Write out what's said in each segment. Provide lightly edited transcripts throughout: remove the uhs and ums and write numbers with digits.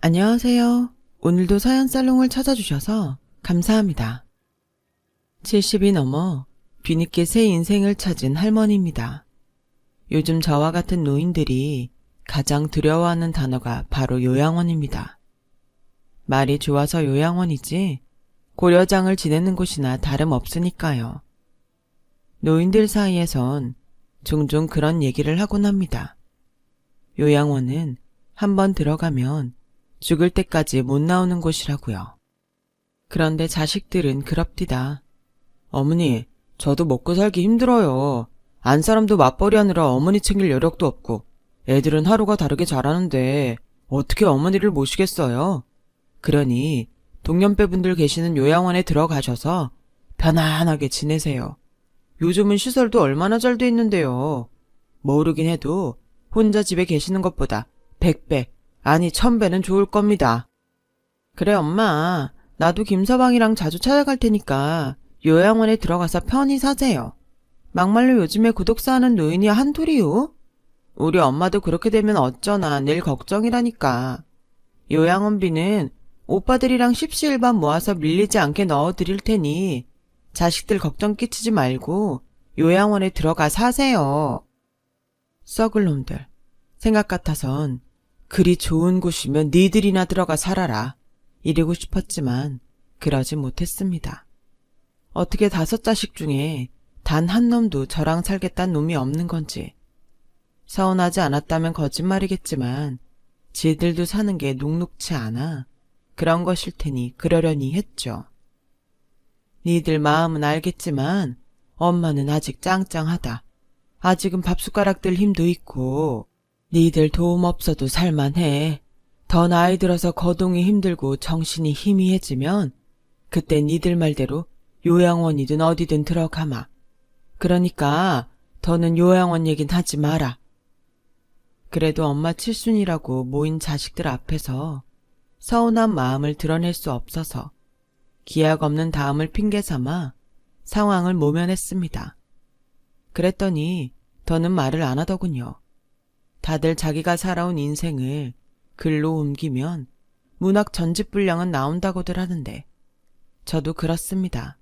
안녕하세요. 오늘도 서연살롱을 찾아주셔서 감사합니다. 70이 넘어 뒤늦게 새 인생을 찾은 할머니입니다. 요즘 저와 같은 노인들이 가장 두려워하는 단어가 바로 요양원입니다. 말이 좋아서 요양원이지 고려장을 지내는 곳이나 다름없으니까요. 노인들 사이에선 종종 그런 얘기를 하곤 합니다. 요양원은 한번 들어가면 죽을 때까지 못 나오는 곳이라고요. 그런데 자식들은 그럽디다. 어머니, 저도 먹고 살기 힘들어요. 안 사람도 맞벌이 하느라 어머니 챙길 여력도 없고 애들은 하루가 다르게 자라는데 어떻게 어머니를 모시겠어요? 그러니 동년배분들 계시는 요양원에 들어가셔서 편안하게 지내세요. 요즘은 시설도 얼마나 잘 돼 있는데요. 모르긴 해도 혼자 집에 계시는 것보다 100배, 아니 1000배는 좋을 겁니다. 그래 엄마, 나도 김서방이랑 자주 찾아갈 테니까 요양원에 들어가서 편히 사세요. 막말로 요즘에 구독사 하는 노인이 한둘이요? 우리 엄마도 그렇게 되면 어쩌나 늘 걱정이라니까. 요양원비는 오빠들이랑 십시일반 모아서 밀리지 않게 넣어드릴 테니 자식들 걱정 끼치지 말고 요양원에 들어가 사세요. 썩을 놈들. 생각 같아선 그리 좋은 곳이면 니들이나 들어가 살아라. 이러고 싶었지만 그러지 못했습니다. 어떻게 5자식 중에 단 한 놈도 저랑 살겠다는 놈이 없는 건지. 서운하지 않았다면 거짓말이겠지만 지들도 사는 게 녹록치 않아 그런 것일 테니 그러려니 했죠. 니들 마음은 알겠지만 엄마는 아직 짱짱하다. 아직은 밥숟가락 들 힘도 있고 니들 도움 없어도 살만해. 더 나이 들어서 거동이 힘들고 정신이 희미해지면 그때 니들 말대로 요양원이든 어디든 들어가마. 그러니까 더는 요양원 얘긴 하지 마라. 그래도 엄마 칠순이라고 모인 자식들 앞에서 서운한 마음을 드러낼 수 없어서 기약 없는 다음을 핑계 삼아 상황을 모면했습니다. 그랬더니 더는 말을 안 하더군요. 다들 자기가 살아온 인생을 글로 옮기면 문학 전집분량은 나온다고들 하는데 저도 그렇습니다.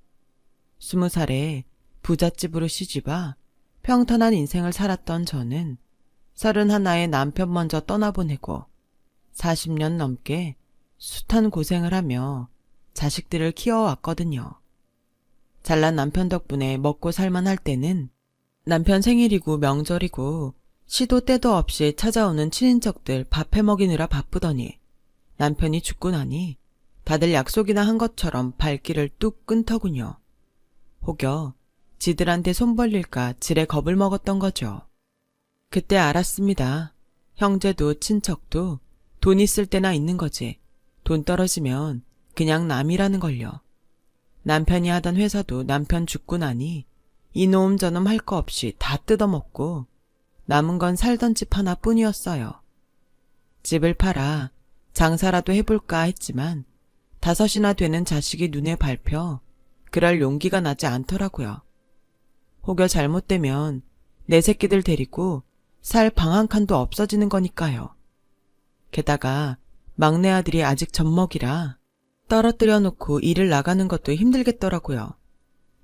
20살에 부잣집으로 시집와 평탄한 인생을 살았던 저는 31에 남편 먼저 떠나보내고 40년 넘게 숱한 고생을 하며 자식들을 키워왔거든요. 잘난 남편 덕분에 먹고 살만할 때는 남편 생일이고 명절이고 시도 때도 없이 찾아오는 친인척들 밥 해먹이느라 바쁘더니 남편이 죽고 나니 다들 약속이나 한 것처럼 발길을 뚝 끊더군요. 혹여 지들한테 손 벌릴까 지레 겁을 먹었던 거죠. 그때 알았습니다. 형제도 친척도 돈 있을 때나 있는 거지. 돈 떨어지면 그냥 남이라는 걸요. 남편이 하던 회사도 남편 죽고 나니 이놈 저놈 할 거 없이 다 뜯어먹고 남은 건 살던 집 하나뿐이었어요. 집을 팔아 장사라도 해볼까 했지만 5이나 되는 자식이 눈에 밟혀 그럴 용기가 나지 않더라고요. 혹여 잘못되면 내 새끼들 데리고 살 방 한 칸도 없어지는 거니까요. 게다가 막내 아들이 아직 젖먹이라 떨어뜨려 놓고 일을 나가는 것도 힘들겠더라고요.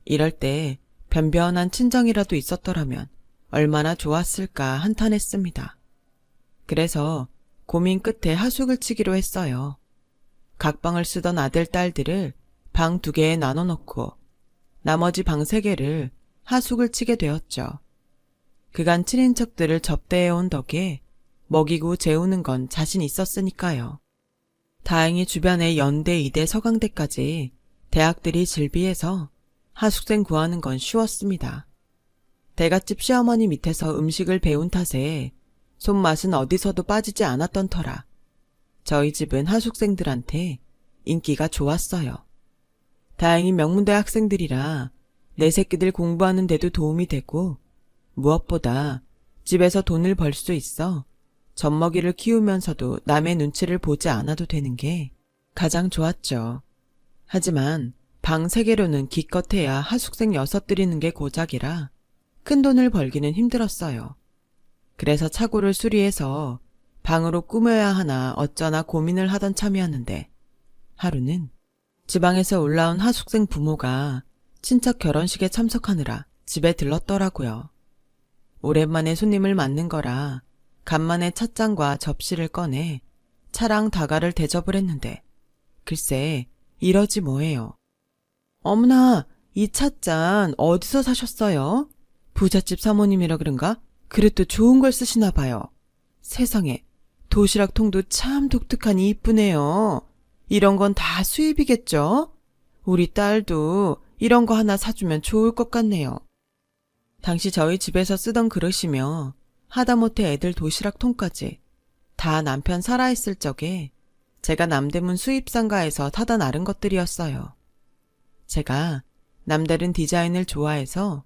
이럴 때 변변한 친정이라도 있었더라면 얼마나 좋았을까 한탄했습니다. 그래서 고민 끝에 하숙을 치기로 했어요. 각방을 쓰던 아들, 딸들을 방 2개에 나눠 놓고 나머지 방 3개를 하숙을 치게 되었죠. 그간 친인척들을 접대해온 덕에 먹이고 재우는 건 자신 있었으니까요. 다행히 주변에 연대, 이대, 서강대까지 대학들이 즐비해서 하숙생 구하는 건 쉬웠습니다. 대갓집 시어머니 밑에서 음식을 배운 탓에 손맛은 어디서도 빠지지 않았던 터라 저희 집은 하숙생들한테 인기가 좋았어요. 다행히 명문대 학생들이라 내 새끼들 공부하는 데도 도움이 되고 무엇보다 집에서 돈을 벌 수 있어 젖먹이를 키우면서도 남의 눈치를 보지 않아도 되는 게 가장 좋았죠. 하지만 방 3개로는 기껏해야 하숙생 6 들이는 게 고작이라 큰돈을 벌기는 힘들었어요. 그래서 차고를 수리해서 방으로 꾸며야 하나 어쩌나 고민을 하던 참이었는데 하루는 지방에서 올라온 하숙생 부모가 친척 결혼식에 참석하느라 집에 들렀더라고요. 오랜만에 손님을 맞는 거라 간만에 찻잔과 접시를 꺼내 차랑 다가를 대접을 했는데 글쎄 이러지 뭐예요. 어머나, 이 찻잔 어디서 사셨어요? 부잣집 사모님이라 그런가? 그릇도 좋은 걸 쓰시나 봐요. 세상에, 도시락 통도 참 독특하니 이쁘네요. 이런 건 다 수입이겠죠? 우리 딸도 이런 거 하나 사주면 좋을 것 같네요. 당시 저희 집에서 쓰던 그릇이며 하다못해 애들 도시락 통까지 다 남편 살아있을 적에 제가 남대문 수입상가에서 타다 나른 것들이었어요. 제가 남다른 디자인을 좋아해서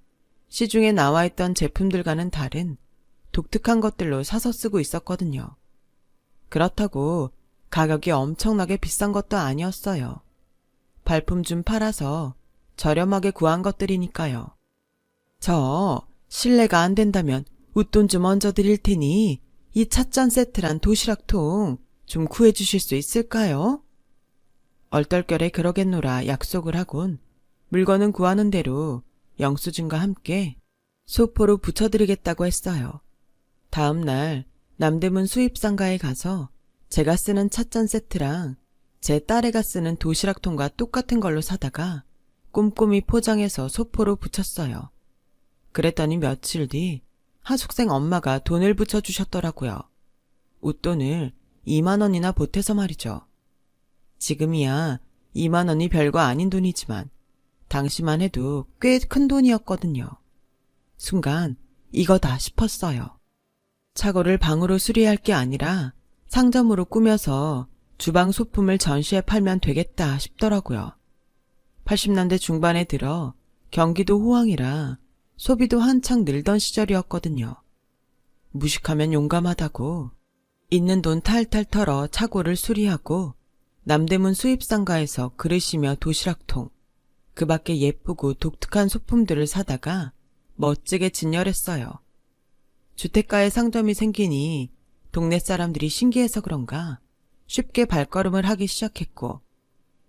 시중에 나와있던 제품들과는 다른 독특한 것들로 사서 쓰고 있었거든요. 그렇다고 가격이 엄청나게 비싼 것도 아니었어요. 발품 좀 팔아서 저렴하게 구한 것들이니까요. 저 실례가 안 된다면 웃돈 좀 얹어 드릴 테니 이 찻잔 세트란 도시락통 좀 구해주실 수 있을까요? 얼떨결에 그러겠노라 약속을 하곤 물건은 구하는 대로 영수증과 함께 소포로 붙여드리겠다고 했어요. 다음 날 남대문 수입상가에 가서 제가 쓰는 찻잔 세트랑 제 딸애가 쓰는 도시락통과 똑같은 걸로 사다가 꼼꼼히 포장해서 소포로 붙였어요. 그랬더니 며칠 뒤 하숙생 엄마가 돈을 붙여주셨더라고요. 웃돈을 2만 원이나 보태서 말이죠. 지금이야 2만 원이 별거 아닌 돈이지만 당시만 해도 꽤 큰 돈이었거든요. 순간 이거다 싶었어요. 차고를 방으로 수리할 게 아니라 상점으로 꾸며서 주방 소품을 전시해 팔면 되겠다 싶더라고요. 80년대 중반에 들어 경기도 호황이라 소비도 한창 늘던 시절이었거든요. 무식하면 용감하다고 있는 돈 탈탈 털어 차고를 수리하고 남대문 수입상가에서 그릇이며 도시락통, 그 밖에 예쁘고 독특한 소품들을 사다가 멋지게 진열했어요. 주택가에 상점이 생기니 동네 사람들이 신기해서 그런가 쉽게 발걸음을 하기 시작했고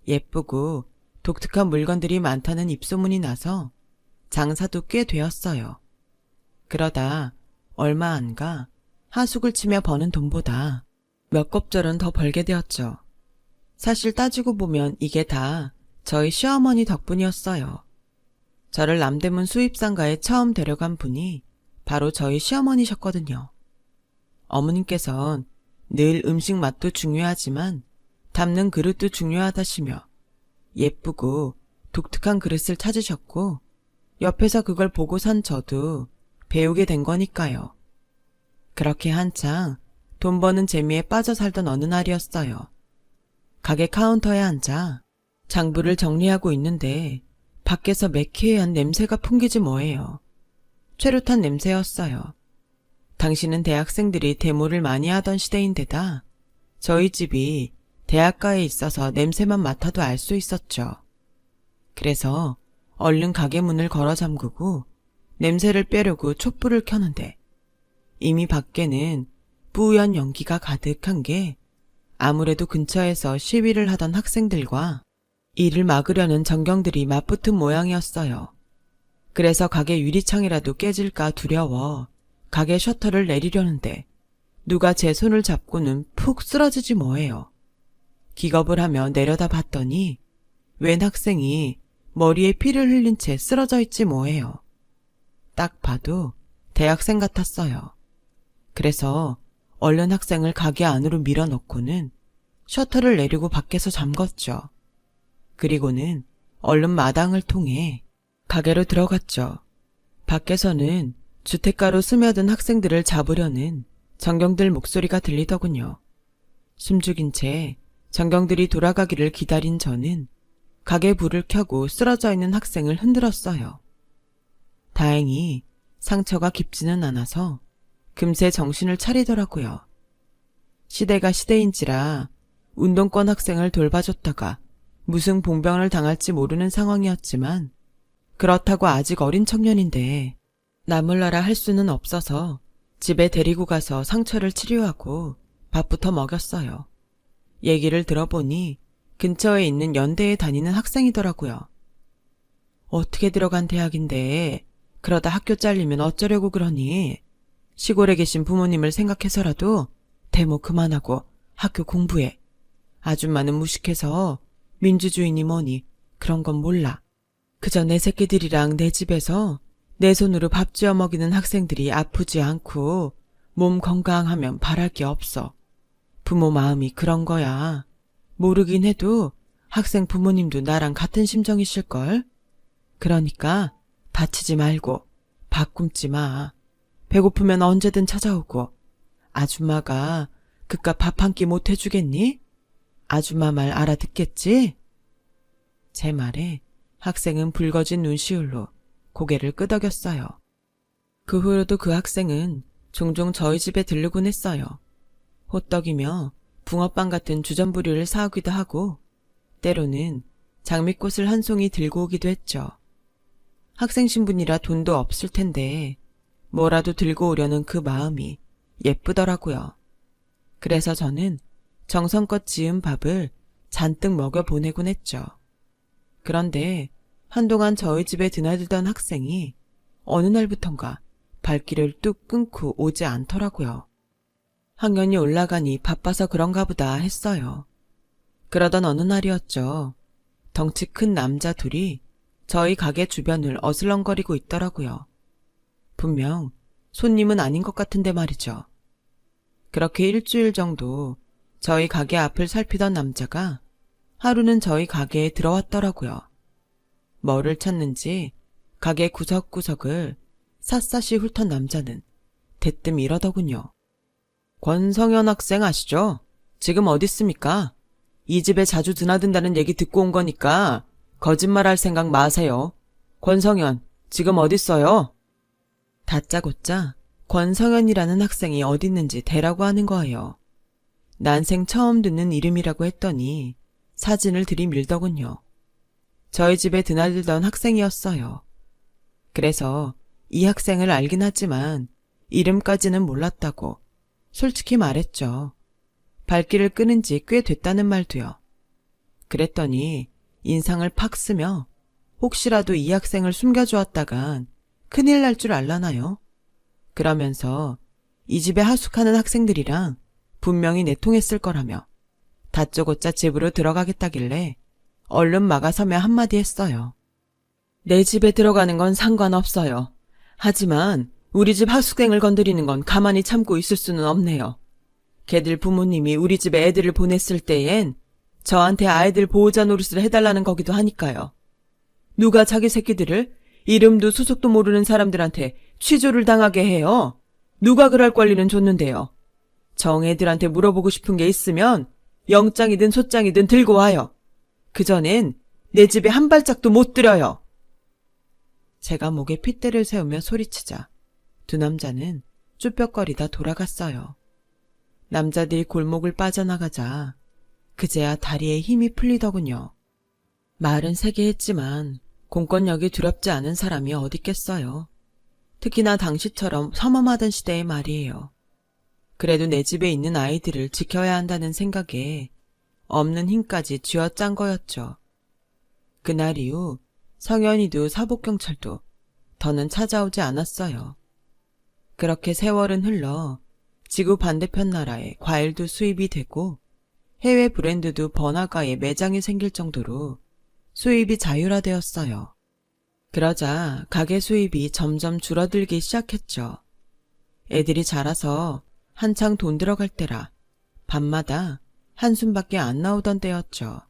예쁘고 독특한 물건들이 많다는 입소문이 나서 장사도 꽤 되었어요. 그러다 얼마 안 가 하숙을 치며 버는 돈보다 몇 곱절은 더 벌게 되었죠. 사실 따지고 보면 이게 다 저희 시어머니 덕분이었어요. 저를 남대문 수입상가에 처음 데려간 분이 바로 저희 시어머니셨거든요. 어머님께선 늘 음식 맛도 중요하지만 담는 그릇도 중요하다시며 예쁘고 독특한 그릇을 찾으셨고 옆에서 그걸 보고 산 저도 배우게 된 거니까요. 그렇게 한창 돈 버는 재미에 빠져 살던 어느 날이었어요. 가게 카운터에 앉아 장부를 정리하고 있는데 밖에서 매캐한 냄새가 풍기지 뭐예요. 최루탄 냄새였어요. 당시는 대학생들이 데모를 많이 하던 시대인데다 저희 집이 대학가에 있어서 냄새만 맡아도 알 수 있었죠. 그래서 얼른 가게 문을 걸어 잠그고 냄새를 빼려고 촛불을 켜는데 이미 밖에는 뿌연 연기가 가득한 게 아무래도 근처에서 시위를 하던 학생들과 이를 막으려는 전경들이 맞붙은 모양이었어요. 그래서 가게 유리창이라도 깨질까 두려워 가게 셔터를 내리려는데 누가 제 손을 잡고는 푹 쓰러지지 뭐예요. 기겁을 하며 내려다 봤더니 웬 학생이 머리에 피를 흘린 채 쓰러져 있지 뭐예요. 딱 봐도 대학생 같았어요. 그래서 얼른 학생을 가게 안으로 밀어넣고는 셔터를 내리고 밖에서 잠궜죠. 그리고는 얼른 마당을 통해 가게로 들어갔죠. 밖에서는 주택가로 스며든 학생들을 잡으려는 전경들 목소리가 들리더군요. 숨죽인 채 전경들이 돌아가기를 기다린 저는 가게 불을 켜고 쓰러져 있는 학생을 흔들었어요. 다행히 상처가 깊지는 않아서 금세 정신을 차리더라고요. 시대가 시대인지라 운동권 학생을 돌봐줬다가 무슨 봉변을 당할지 모르는 상황이었지만 그렇다고 아직 어린 청년인데 나몰라라 할 수는 없어서 집에 데리고 가서 상처를 치료하고 밥부터 먹였어요. 얘기를 들어보니 근처에 있는 연대에 다니는 학생이더라고요. 어떻게 들어간 대학인데 그러다 학교 잘리면 어쩌려고 그러니? 시골에 계신 부모님을 생각해서라도 데모 그만하고 학교 공부해. 아줌마는 무식해서 민주주의니 뭐니 그런 건 몰라. 그저 내 새끼들이랑 내 집에서 내 손으로 밥 지어 먹이는 학생들이 아프지 않고 몸 건강하면 바랄 게 없어. 부모 마음이 그런 거야. 모르긴 해도 학생 부모님도 나랑 같은 심정이실걸? 그러니까 다치지 말고 밥 굶지 마. 배고프면 언제든 찾아오고. 아줌마가 그깟 밥 한 끼 못 해주겠니? 아줌마 말 알아듣겠지? 제 말에 학생은 붉어진 눈시울로 고개를 끄덕였어요. 그 후로도 그 학생은 종종 저희 집에 들르곤 했어요. 호떡이며 붕어빵 같은 주전부리를 사오기도 하고 때로는 장미꽃을 한 송이 들고 오기도 했죠. 학생 신분이라 돈도 없을 텐데 뭐라도 들고 오려는 그 마음이 예쁘더라고요. 그래서 저는 정성껏 지은 밥을 잔뜩 먹여 보내곤 했죠. 그런데 한동안 저희 집에 드나들던 학생이 어느 날부턴가 발길을 뚝 끊고 오지 않더라고요. 학년이 올라가니 바빠서 그런가 보다 했어요. 그러던 어느 날이었죠. 덩치 큰 남자 둘이 저희 가게 주변을 어슬렁거리고 있더라고요. 분명 손님은 아닌 것 같은데 말이죠. 그렇게 일주일 정도 저희 가게 앞을 살피던 남자가 하루는 저희 가게에 들어왔더라고요. 뭐를 찾는지 가게 구석구석을 샅샅이 훑던 남자는 대뜸 이러더군요. 권성현 학생 아시죠? 지금 어디 있습니까? 이 집에 자주 드나든다는 얘기 듣고 온 거니까 거짓말할 생각 마세요. 권성현, 지금 어디 있어요? 다짜고짜 권성현이라는 학생이 어디 있는지 대라고 하는 거예요. 난생 처음 듣는 이름이라고 했더니 사진을 들이밀더군요. 저희 집에 드나들던 학생이었어요. 그래서 이 학생을 알긴 하지만 이름까지는 몰랐다고 솔직히 말했죠. 발길을 끄는 지 꽤 됐다는 말도요. 그랬더니 인상을 팍 쓰며 혹시라도 이 학생을 숨겨주었다간 큰일 날 줄 알라나요? 그러면서 이 집에 하숙하는 학생들이랑 분명히 내통했을 거라며 다짜고짜 집으로 들어가겠다길래 얼른 막아서며 한마디 했어요. 내 집에 들어가는 건 상관없어요. 하지만 우리 집 하숙생을 건드리는 건 가만히 참고 있을 수는 없네요. 걔들 부모님이 우리 집에 애들을 보냈을 때엔 저한테 아이들 보호자 노릇을 해달라는 거기도 하니까요. 누가 자기 새끼들을 이름도 수속도 모르는 사람들한테 취조를 당하게 해요. 누가 그럴 권리는 줬는데요. 정애들한테 물어보고 싶은 게 있으면 영장이든 소장이든 들고 와요. 그전엔 내 집에 한 발짝도 못 들여요. 제가 목에 핏대를 세우며 소리치자 두 남자는 쭈뼛거리다 돌아갔어요. 남자들이 골목을 빠져나가자 그제야 다리에 힘이 풀리더군요. 말은 세게 했지만 공권력이 두렵지 않은 사람이 어딨겠어요. 특히나 당시처럼 삼엄하던 시대의 말이에요. 그래도 내 집에 있는 아이들을 지켜야 한다는 생각에 없는 힘까지 쥐어짠 거였죠. 그날 이후 성현이도 사복경찰도 더는 찾아오지 않았어요. 그렇게 세월은 흘러 지구 반대편 나라에 과일도 수입이 되고 해외 브랜드도 번화가에 매장이 생길 정도로 수입이 자율화되었어요. 그러자 가게 수입이 점점 줄어들기 시작했죠. 애들이 자라서 한창 돈 들어갈 때라 밤마다 한숨밖에 안 나오던 때였죠.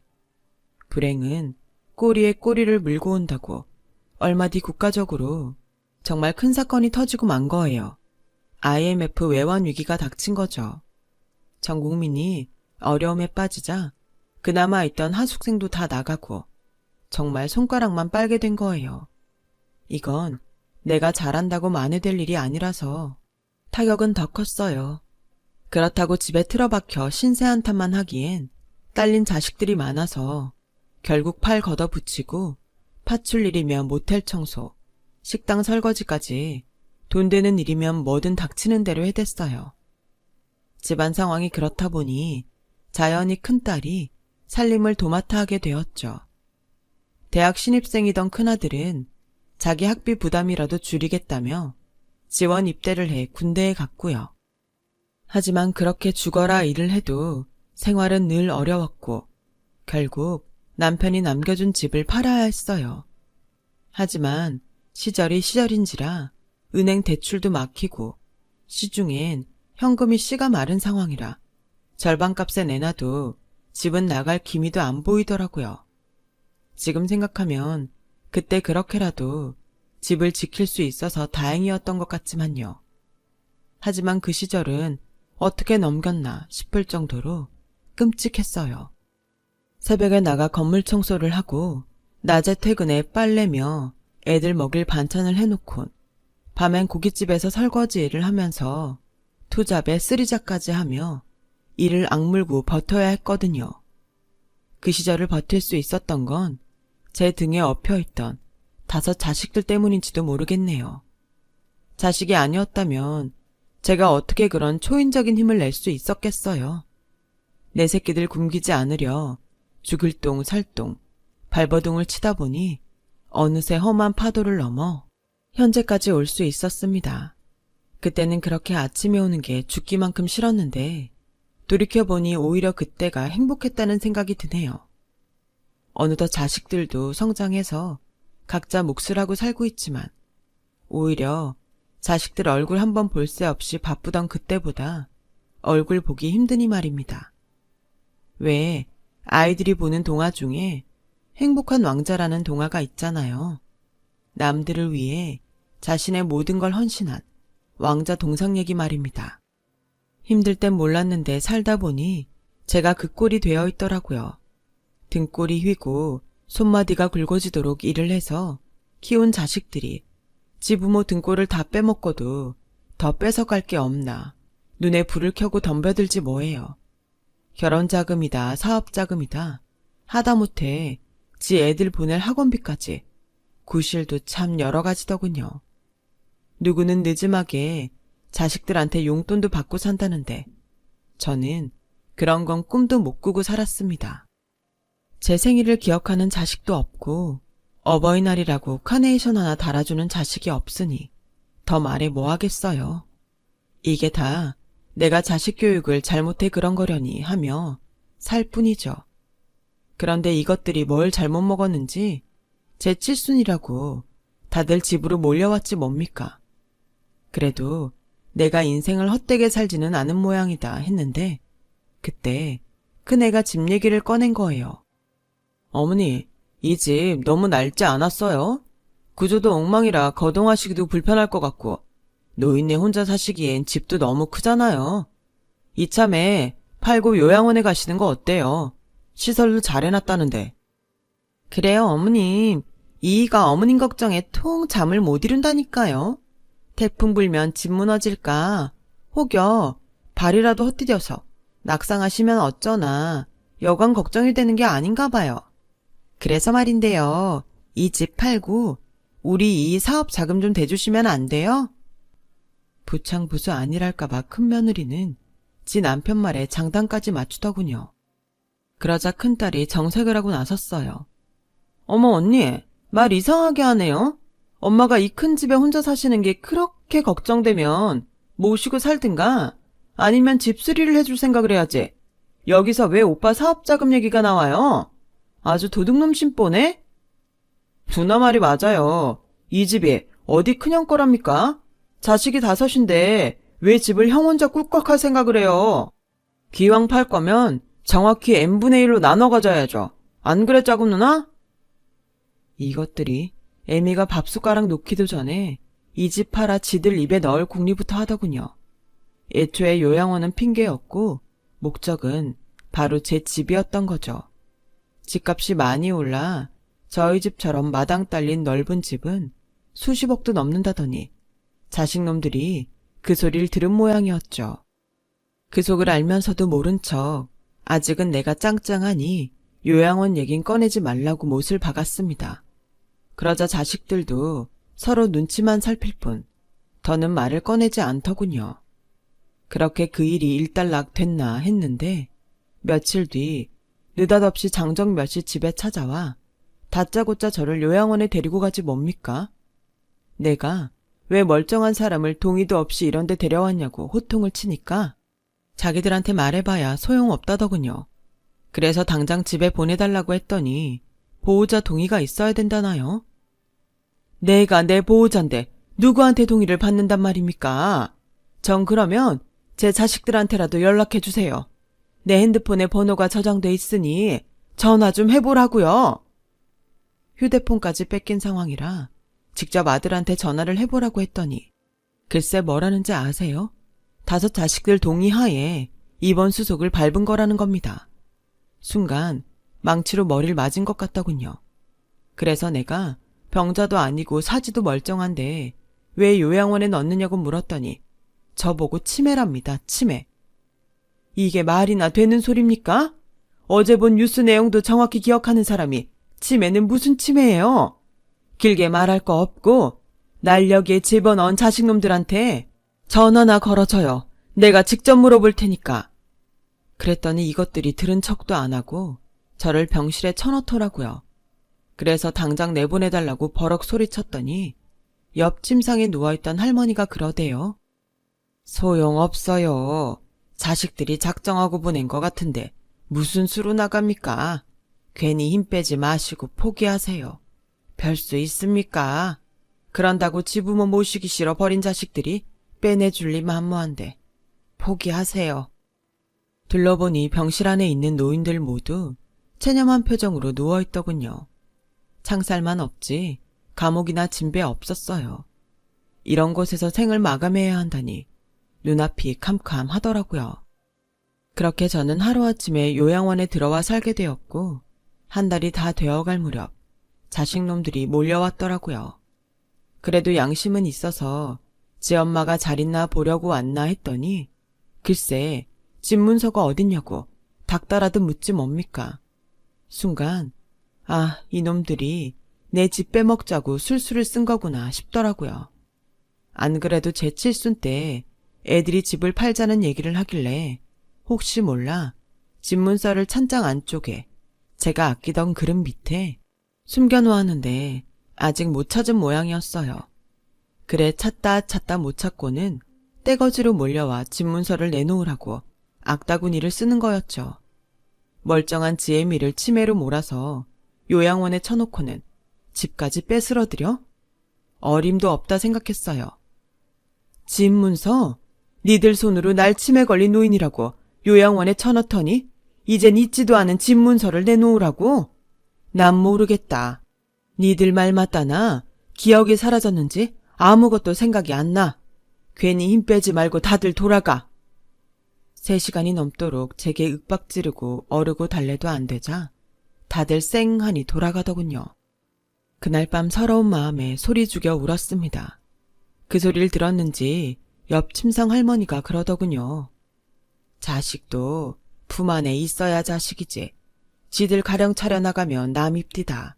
불행은 꼬리에 꼬리를 물고 온다고 얼마 뒤 국가적으로 정말 큰 사건이 터지고 만 거예요. IMF 외환 위기가 닥친 거죠. 전 국민이 어려움에 빠지자 그나마 있던 하숙생도 다 나가고 정말 손가락만 빨게 된 거예요. 이건 내가 잘한다고 만회될 일이 아니라서 타격은 더 컸어요. 그렇다고 집에 틀어박혀 신세 한탄만 하기엔 딸린 자식들이 많아서 결국 팔 걷어붙이고 파출 일이면 모텔 청소, 식당 설거지까지 돈 되는 일이면 뭐든 닥치는 대로 해댔어요. 집안 상황이 그렇다 보니 자연히 큰딸이 살림을 도맡아 하게 되었죠. 대학 신입생이던 큰아들은 자기 학비 부담이라도 줄이겠다며 지원 입대를 해 군대에 갔고요. 하지만 그렇게 죽어라 일을 해도 생활은 늘 어려웠고 결국 남편이 남겨준 집을 팔아야 했어요. 하지만 시절이 시절인지라 은행 대출도 막히고 시중엔 현금이 씨가 마른 상황이라 절반값에 내놔도 집은 나갈 기미도 안 보이더라고요. 지금 생각하면 그때 그렇게라도 집을 지킬 수 있어서 다행이었던 것 같지만요. 하지만 그 시절은 어떻게 넘겼나 싶을 정도로 끔찍했어요. 새벽에 나가 건물 청소를 하고 낮에 퇴근해 빨래며 애들 먹일 반찬을 해놓곤 밤엔 고깃집에서 설거지 일을 하면서 투잡에 쓰리잡까지 하며 이를 악물고 버텨야 했거든요. 그 시절을 버틸 수 있었던 건 제 등에 엎여있던 5 자식들 때문인지도 모르겠네요. 자식이 아니었다면 제가 어떻게 그런 초인적인 힘을 낼 수 있었겠어요. 내 새끼들 굶기지 않으려 죽을 똥 살똥 발버둥을 치다 보니 어느새 험한 파도를 넘어 현재까지 올 수 있었습니다. 그때는 그렇게 아침에 오는 게 죽기만큼 싫었는데 돌이켜보니 오히려 그때가 행복했다는 생각이 드네요. 어느덧 자식들도 성장해서 각자 몫을 하고 살고 있지만 오히려 자식들 얼굴 한번 볼 새 없이 바쁘던 그때보다 얼굴 보기 힘드니 말입니다. 왜 아이들이 보는 동화 중에 행복한 왕자라는 동화가 있잖아요. 남들을 위해 자신의 모든 걸 헌신한 왕자 동상 얘기 말입니다. 힘들 땐 몰랐는데 살다 보니 제가 그 꼴이 되어 있더라고요. 등골이 휘고 손마디가 굵어지도록 일을 해서 키운 자식들이 지 부모 등골을 다 빼먹고도 더 뺏어갈 게 없나 눈에 불을 켜고 덤벼들지 뭐예요. 결혼자금이다 사업자금이다 하다못해 지 애들 보낼 학원비까지 구실도 참 여러 가지더군요. 누구는 늦음하게 자식들한테 용돈도 받고 산다는데 저는 그런 건 꿈도 못 꾸고 살았습니다. 제 생일을 기억하는 자식도 없고 어버이날이라고 카네이션 하나 달아주는 자식이 없으니 더 말해 뭐 하겠어요. 이게 다 내가 자식 교육을 잘못해 그런 거려니 하며 살 뿐이죠. 그런데 이것들이 뭘 잘못 먹었는지 제 칠순이라고 다들 집으로 몰려왔지 뭡니까. 그래도 내가 인생을 헛되게 살지는 않은 모양이다 했는데 그때 큰애가 집 얘기를 꺼낸 거예요. 어머니, 이 집 너무 낡지 않았어요? 구조도 엉망이라 거동하시기도 불편할 것 같고 노인네 혼자 사시기엔 집도 너무 크잖아요. 이참에 팔고 요양원에 가시는 거 어때요? 시설도 잘 해놨다는데. 그래요 어머님. 이이가 어머님 걱정에 통 잠을 못 이룬다니까요. 태풍 불면 집 무너질까 혹여 발이라도 헛디뎌서 낙상하시면 어쩌나 여간 걱정이 되는 게 아닌가 봐요. 그래서 말인데요. 이 집 팔고 우리 이 사업 자금 좀 대주시면 안 돼요? 부창부수 아니랄까봐 큰며느리는 지 남편 말에 장단까지 맞추더군요. 그러자 큰딸이 정색을 하고 나섰어요. 어머 언니, 말 이상하게 하네요. 엄마가 이 큰 집에 혼자 사시는 게 그렇게 걱정되면 모시고 살든가 아니면 집 수리를 해줄 생각을 해야지. 여기서 왜 오빠 사업자금 얘기가 나와요? 아주 도둑놈 심보네? 누나 말이 맞아요. 이 집이 어디 큰형 거랍니까? 자식이 5인데 왜 집을 형 혼자 꿀꺽 할 생각을 해요? 기왕 팔 거면 정확히 n분의 1로 나눠 가져야죠. 안 그래 짜금 누나? 이것들이 애미가 밥숟가락 놓기도 전에 이 집 팔아 지들 입에 넣을 궁리부터 하더군요. 애초에 요양원은 핑계였고 목적은 바로 제 집이었던 거죠. 집값이 많이 올라 저희 집처럼 마당 딸린 넓은 집은 수십억도 넘는다더니 자식놈들이 그 소리를 들은 모양이었죠. 그 속을 알면서도 모른 척 아직은 내가 짱짱하니 요양원 얘긴 꺼내지 말라고 못을 박았습니다. 그러자 자식들도 서로 눈치만 살필 뿐 더는 말을 꺼내지 않더군요. 그렇게 그 일이 일단락 됐나 했는데 며칠 뒤 느닷없이 장정몇 씨 집에 찾아와 다짜고짜 저를 요양원에 데리고 가지 뭡니까? 내가 왜 멀쩡한 사람을 동의도 없이 이런 데 데려왔냐고 호통을 치니까 자기들한테 말해봐야 소용없다더군요. 그래서 당장 집에 보내달라고 했더니 보호자 동의가 있어야 된다나요? 내가 내 보호자인데 누구한테 동의를 받는단 말입니까? 전 그러면 제 자식들한테라도 연락해 주세요. 내 핸드폰에 번호가 저장돼 있으니 전화 좀 해보라고요. 휴대폰까지 뺏긴 상황이라 직접 아들한테 전화를 해보라고 했더니 글쎄 뭐라는지 아세요? 5 자식들 동의하에 입원 수속을 밟은 거라는 겁니다. 순간 망치로 머리를 맞은 것 같더군요. 그래서 내가 병자도 아니고 사지도 멀쩡한데 왜 요양원에 넣느냐고 물었더니 저보고 치매랍니다. 치매. 이게 말이나 되는 소립니까? 어제 본 뉴스 내용도 정확히 기억하는 사람이 치매는 무슨 치매예요? 길게 말할 거 없고 날 여기에 집어넣은 자식놈들한테 전화나 걸어줘요. 내가 직접 물어볼 테니까. 그랬더니 이것들이 들은 척도 안 하고 저를 병실에 쳐넣더라고요. 그래서 당장 내보내달라고 버럭 소리쳤더니 옆 침상에 누워있던 할머니가 그러대요. 소용없어요. 자식들이 작정하고 보낸 것 같은데 무슨 수로 나갑니까? 괜히 힘 빼지 마시고 포기하세요. 별 수 있습니까? 그런다고 지부모 모시기 싫어 버린 자식들이 빼내줄 리 만무한데 포기하세요. 둘러보니 병실 안에 있는 노인들 모두 체념한 표정으로 누워있더군요. 창살만 없지 감옥이나 진배 없었어요. 이런 곳에서 생을 마감해야 한다니 눈앞이 캄캄하더라고요. 그렇게 저는 하루아침에 요양원에 들어와 살게 되었고 한 달이 다 되어갈 무렵 자식놈들이 몰려왔더라고요. 그래도 양심은 있어서 지 엄마가 잘 있나 보려고 왔나 했더니 글쎄 집 문서가 어딨냐고 닥달하듯 묻지 뭡니까. 순간 아, 이놈들이 내 집 빼먹자고 술수를 쓴 거구나 싶더라고요. 안 그래도 제 칠순 때 애들이 집을 팔자는 얘기를 하길래 혹시 몰라 집 문서를 찬장 안쪽에 제가 아끼던 그릇 밑에 숨겨놓았는데 아직 못 찾은 모양이었어요. 그래 찾다 못 찾고는 떼거지로 몰려와 집 문서를 내놓으라고 악다구니를 쓰는 거였죠. 멀쩡한 지혜미를 치매로 몰아서 요양원에 쳐놓고는 집까지 뺏으러들여? 어림도 없다 생각했어요. 집 문서? 니들 손으로 날 치매 걸린 노인이라고 요양원에 쳐넣더니 이젠 있지도 않은 집 문서를 내놓으라고? 난 모르겠다. 니들 말 맞다나 기억이 사라졌는지 아무것도 생각이 안 나. 괜히 힘 빼지 말고 다들 돌아가. 3시간이 넘도록 제게 윽박 지르고 어르고 달래도 안 되자 다들 쌩하니 돌아가더군요. 그날 밤 서러운 마음에 소리 죽여 울었습니다. 그 소리를 들었는지 옆 침상 할머니가 그러더군요. 자식도 품 안에 있어야 자식이지. 지들 가령 차려나가면 남입디다.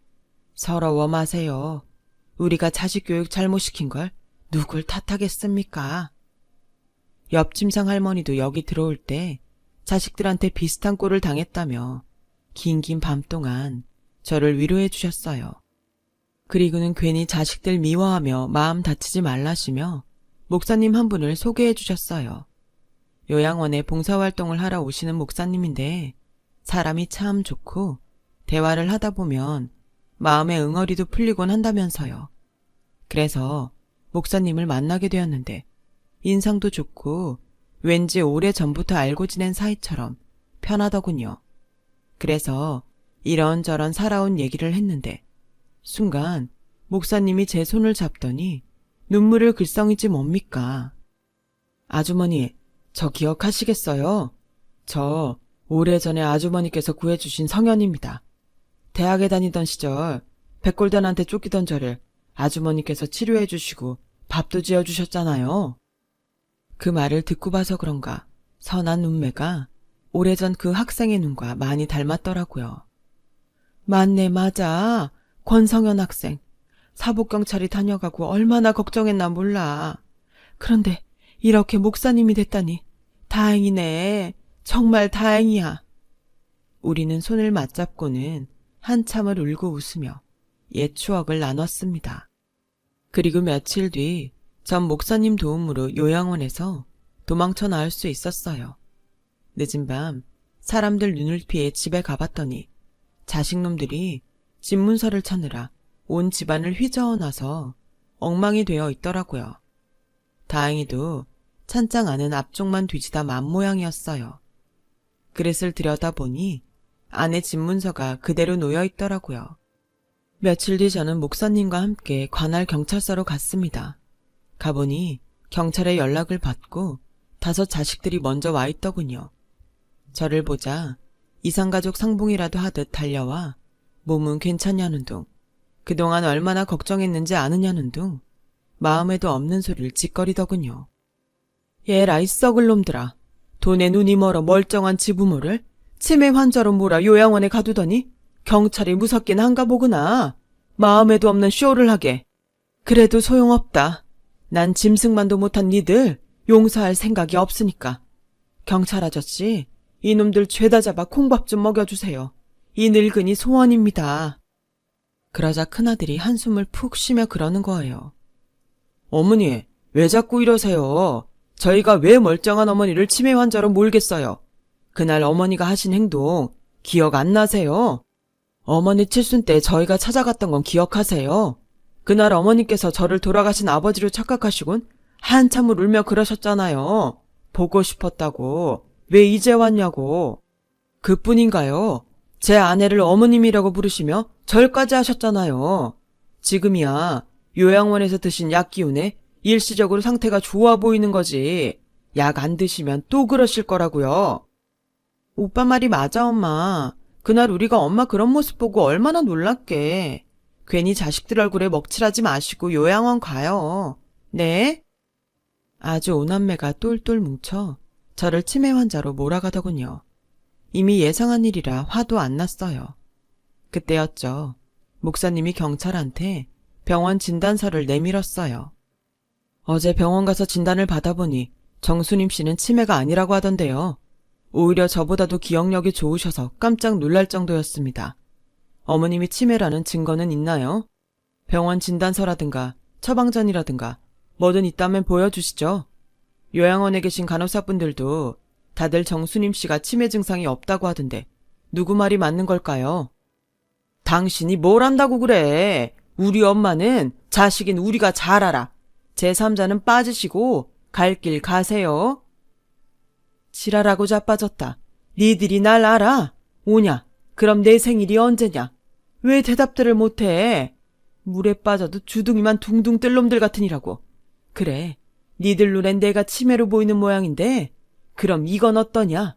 서러워 마세요. 우리가 자식 교육 잘못시킨 걸 누굴 탓하겠습니까? 옆 침상 할머니도 여기 들어올 때 자식들한테 비슷한 꼴을 당했다며 긴긴 밤 동안 저를 위로해 주셨어요. 그리고는 괜히 자식들 미워하며 마음 다치지 말라시며 목사님 한 분을 소개해 주셨어요. 요양원에 봉사활동을 하러 오시는 목사님인데 사람이 참 좋고 대화를 하다 보면 마음의 응어리도 풀리곤 한다면서요. 그래서 목사님을 만나게 되었는데 인상도 좋고 왠지 오래전부터 알고 지낸 사이처럼 편하더군요. 그래서 이런저런 살아온 얘기를 했는데 순간 목사님이 제 손을 잡더니 눈물을 글썽이지 뭡니까. 아주머니, 저 기억하시겠어요? 저 오래전에 아주머니께서 구해주신 성현입니다. 대학에 다니던 시절 백골단한테 쫓기던 저를 아주머니께서 치료해 주시고 밥도 지어주셨잖아요. 그 말을 듣고 봐서 그런가 선한 눈매가 오래전 그 학생의 눈과 많이 닮았더라고요. 맞네, 맞아. 권성현 학생. 사복경찰이 다녀가고 얼마나 걱정했나 몰라. 그런데 이렇게 목사님이 됐다니 다행이네. 정말 다행이야. 우리는 손을 맞잡고는 한참을 울고 웃으며 옛 추억을 나눴습니다. 그리고 며칠 뒤 전 목사님 도움으로 요양원에서 도망쳐 나올 수 있었어요. 늦은 밤 사람들 눈을 피해 집에 가봤더니 자식놈들이 집 문서를 찾느라 온 집안을 휘저어놔서 엉망이 되어 있더라고요. 다행히도 찬장 안은 앞쪽만 뒤지다 만 모양이었어요. 그릇을 들여다보니 안에 집 문서가 그대로 놓여 있더라고요. 며칠 뒤 저는 목사님과 함께 관할 경찰서로 갔습니다. 가보니 경찰에 연락을 받고 5 자식들이 먼저 와 있더군요. 저를 보자 이상가족 상봉이라도 하듯 달려와 몸은 괜찮냐는 둥, 그동안 얼마나 걱정했는지 아느냐는 둥, 마음에도 없는 소리를 짓거리더군요. 얘라이 썩을 놈들아. 돈에 눈이 멀어 멀쩡한 지부모를 치매 환자로 몰아 요양원에 가두더니 경찰이 무섭긴 한가 보구나. 마음에도 없는 쇼를 하게. 그래도 소용없다. 난 짐승만도 못한 니들 용서할 생각이 없으니까. 경찰 아저씨, 이놈들 죄다 잡아 콩밥 좀 먹여주세요. 이 늙은이 소원입니다. 그러자 큰아들이 한숨을 푹 쉬며 그러는 거예요. 어머니, 왜 자꾸 이러세요? 저희가 왜 멀쩡한 어머니를 치매 환자로 몰겠어요? 그날 어머니가 하신 행동 기억 안 나세요? 어머니 칠순 때 저희가 찾아갔던 건 기억하세요? 그날 어머니께서 저를 돌아가신 아버지로 착각하시곤 한참을 울며 그러셨잖아요. 보고 싶었다고. 왜 이제 왔냐고. 그뿐인가요? 제 아내를 어머님이라고 부르시며 절까지 하셨잖아요. 지금이야 요양원에서 드신 약 기운에 일시적으로 상태가 좋아 보이는 거지. 약 안 드시면 또 그러실 거라고요. 오빠 말이 맞아, 엄마. 그날 우리가 엄마 그런 모습 보고 얼마나 놀랐게. 괜히 자식들 얼굴에 먹칠하지 마시고 요양원 가요. 네? 아주 오남매가 똘똘 뭉쳐 저를 치매 환자로 몰아가더군요. 이미 예상한 일이라 화도 안 났어요. 그때였죠. 목사님이 경찰한테 병원 진단서를 내밀었어요. 어제 병원 가서 진단을 받아보니 정수님 씨는 치매가 아니라고 하던데요. 오히려 저보다도 기억력이 좋으셔서 깜짝 놀랄 정도였습니다. 어머님이 치매라는 증거는 있나요? 병원 진단서라든가 처방전이라든가 뭐든 있다면 보여주시죠. 요양원에 계신 간호사분들도 다들 정수님 씨가 치매 증상이 없다고 하던데 누구 말이 맞는 걸까요? 당신이 뭘 안다고 그래. 우리 엄마는 자식인 우리가 잘 알아. 제3자는 빠지시고 갈 길 가세요. 지랄하고 자빠졌다. 니들이 날 알아? 오냐? 그럼 내 생일이 언제냐? 왜 대답들을 못해? 물에 빠져도 주둥이만 둥둥 뜰 놈들 같으니라고. 그래, 니들 눈엔 내가 치매로 보이는 모양인데 그럼 이건 어떠냐?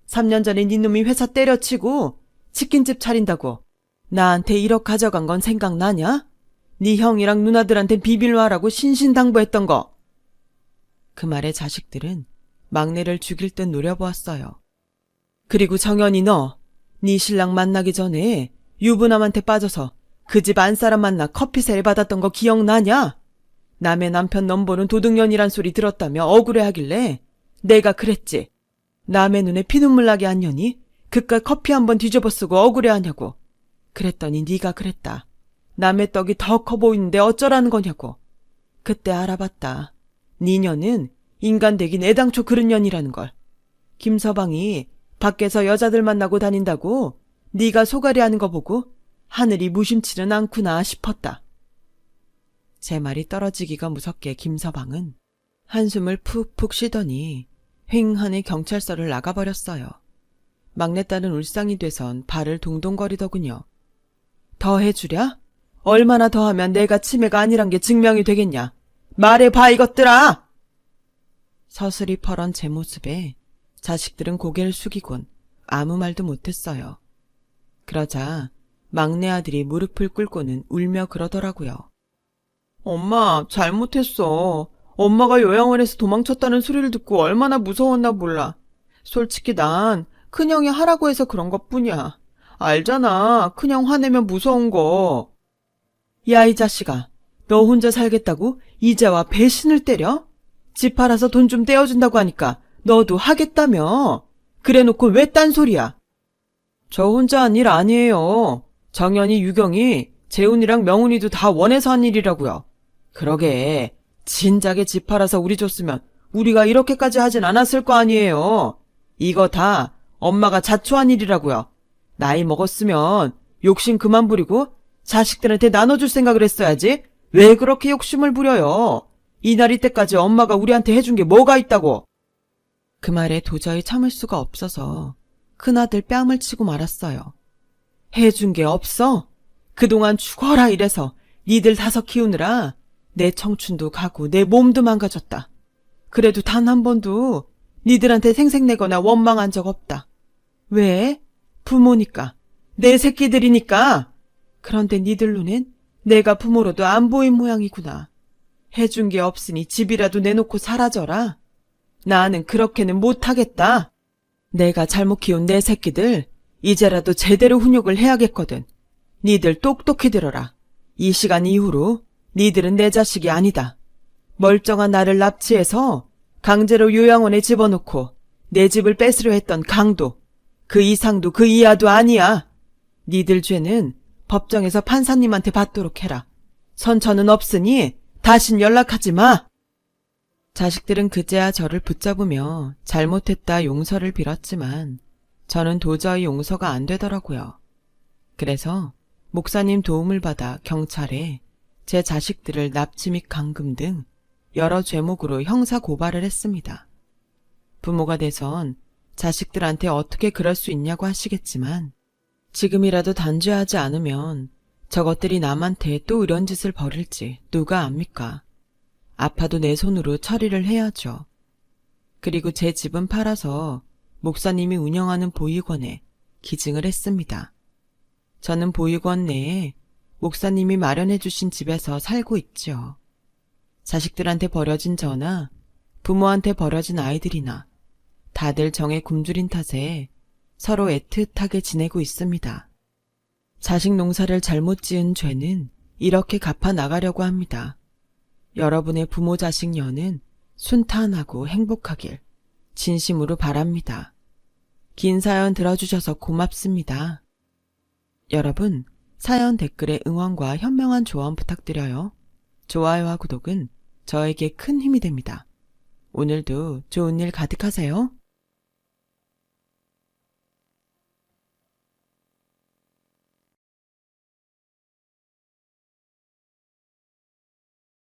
3년 전에 니놈이 회사 때려치고 치킨집 차린다고 나한테 1억 가져간 건 생각나냐? 니 형이랑 누나들한텐 비밀로 하라고 신신당부했던 거. 그 말에 자식들은 막내를 죽일 듯 노려보았어요. 그리고 정연이 너, 네 신랑 만나기 전에 유부남한테 빠져서 그 집 안사람 만나 커피 세일 받았던 거 기억나냐? 남의 남편 넘보는 도둑년이란 소리 들었다며 억울해하길래 내가 그랬지. 남의 눈에 피눈물 나게 한 년이 그깟 커피 한번 뒤집어 쓰고 억울해하냐고. 그랬더니 네가 그랬다. 남의 떡이 더 커 보이는데 어쩌라는 거냐고. 그때 알아봤다. 네 년은 인간 되긴 애당초 그런 년이라는 걸. 김서방이 밖에서 여자들 만나고 다닌다고 네가 소갈이 하는 거 보고 하늘이 무심치는 않구나 싶었다. 제 말이 떨어지기가 무섭게 김서방은 한숨을 푹푹 쉬더니 휑하니 경찰서를 나가버렸어요. 막내딸은 울상이 돼선 발을 동동거리더군요. 더 해주랴? 얼마나 더 하면 내가 치매가 아니란 게 증명이 되겠냐? 말해봐 이것들아! 서슬이 펄은 제 모습에 자식들은 고개를 숙이곤 아무 말도 못했어요. 그러자 막내 아들이 무릎을 꿇고는 울며 그러더라고요. 엄마, 잘못했어. 엄마가 요양원에서 도망쳤다는 소리를 듣고 얼마나 무서웠나 몰라. 솔직히 난 큰형이 하라고 해서 그런 것뿐이야. 알잖아, 큰형 화내면 무서운 거. 야, 이 자식아, 너 혼자 살겠다고 이제와 배신을 때려? 집 팔아서 돈 좀 떼어준다고 하니까 너도 하겠다며. 그래놓고 왜 딴소리야? 저 혼자 한 일 아니에요. 정연이, 유경이, 재훈이랑 명훈이도 다 원해서 한 일이라고요. 그러게 진작에 집 팔아서 우리 줬으면 우리가 이렇게까지 하진 않았을 거 아니에요. 이거 다 엄마가 자초한 일이라고요. 나이 먹었으면 욕심 그만 부리고 자식들한테 나눠줄 생각을 했어야지. 왜 그렇게 욕심을 부려요? 이날이 때까지 엄마가 우리한테 해준 게 뭐가 있다고. 그 말에 도저히 참을 수가 없어서 큰아들 뺨을 치고 말았어요. 해준 게 없어? 그동안 죽어라 이래서 니들 다섯 키우느라 내 청춘도 가고 내 몸도 망가졌다. 그래도 단 한 번도 니들한테 생색내거나 원망한 적 없다. 왜? 부모니까. 내 새끼들이니까. 그런데 니들 눈엔 내가 부모로도 안 보인 모양이구나. 해준 게 없으니 집이라도 내놓고 사라져라. 나는 그렇게는 못하겠다. 내가 잘못 키운 내 새끼들 이제라도 제대로 훈육을 해야겠거든. 니들 똑똑히 들어라. 이 시간 이후로 니들은 내 자식이 아니다. 멀쩡한 나를 납치해서 강제로 요양원에 집어넣고 내 집을 뺏으려 했던 강도, 그 이상도 그 이하도 아니야. 니들 죄는 법정에서 판사님한테 받도록 해라. 선처는 없으니 다신 연락하지 마. 자식들은 그제야 저를 붙잡으며 잘못했다 용서를 빌었지만 저는 도저히 용서가 안 되더라고요. 그래서 목사님 도움을 받아 경찰에 제 자식들을 납치 및 감금 등 여러 죄목으로 형사 고발을 했습니다. 부모가 돼선 자식들한테 어떻게 그럴 수 있냐고 하시겠지만 지금이라도 단죄하지 않으면 저것들이 남한테 또 이런 짓을 벌일지 누가 압니까? 아파도 내 손으로 처리를 해야죠. 그리고 제 집은 팔아서 목사님이 운영하는 보육원에 기증을 했습니다. 저는 보육원 내에 목사님이 마련해 주신 집에서 살고 있죠. 자식들한테 버려진 저나 부모한테 버려진 아이들이나 다들 정에 굶주린 탓에 서로 애틋하게 지내고 있습니다. 자식 농사를 잘못 지은 죄는 이렇게 갚아 나가려고 합니다. 여러분의 부모 자식 년은 순탄하고 행복하길 진심으로 바랍니다. 긴 사연 들어주셔서 고맙습니다. 여러분, 사연 댓글에 응원과 현명한 조언 부탁드려요. 좋아요와 구독은 저에게 큰 힘이 됩니다. 오늘도 좋은 일 가득하세요.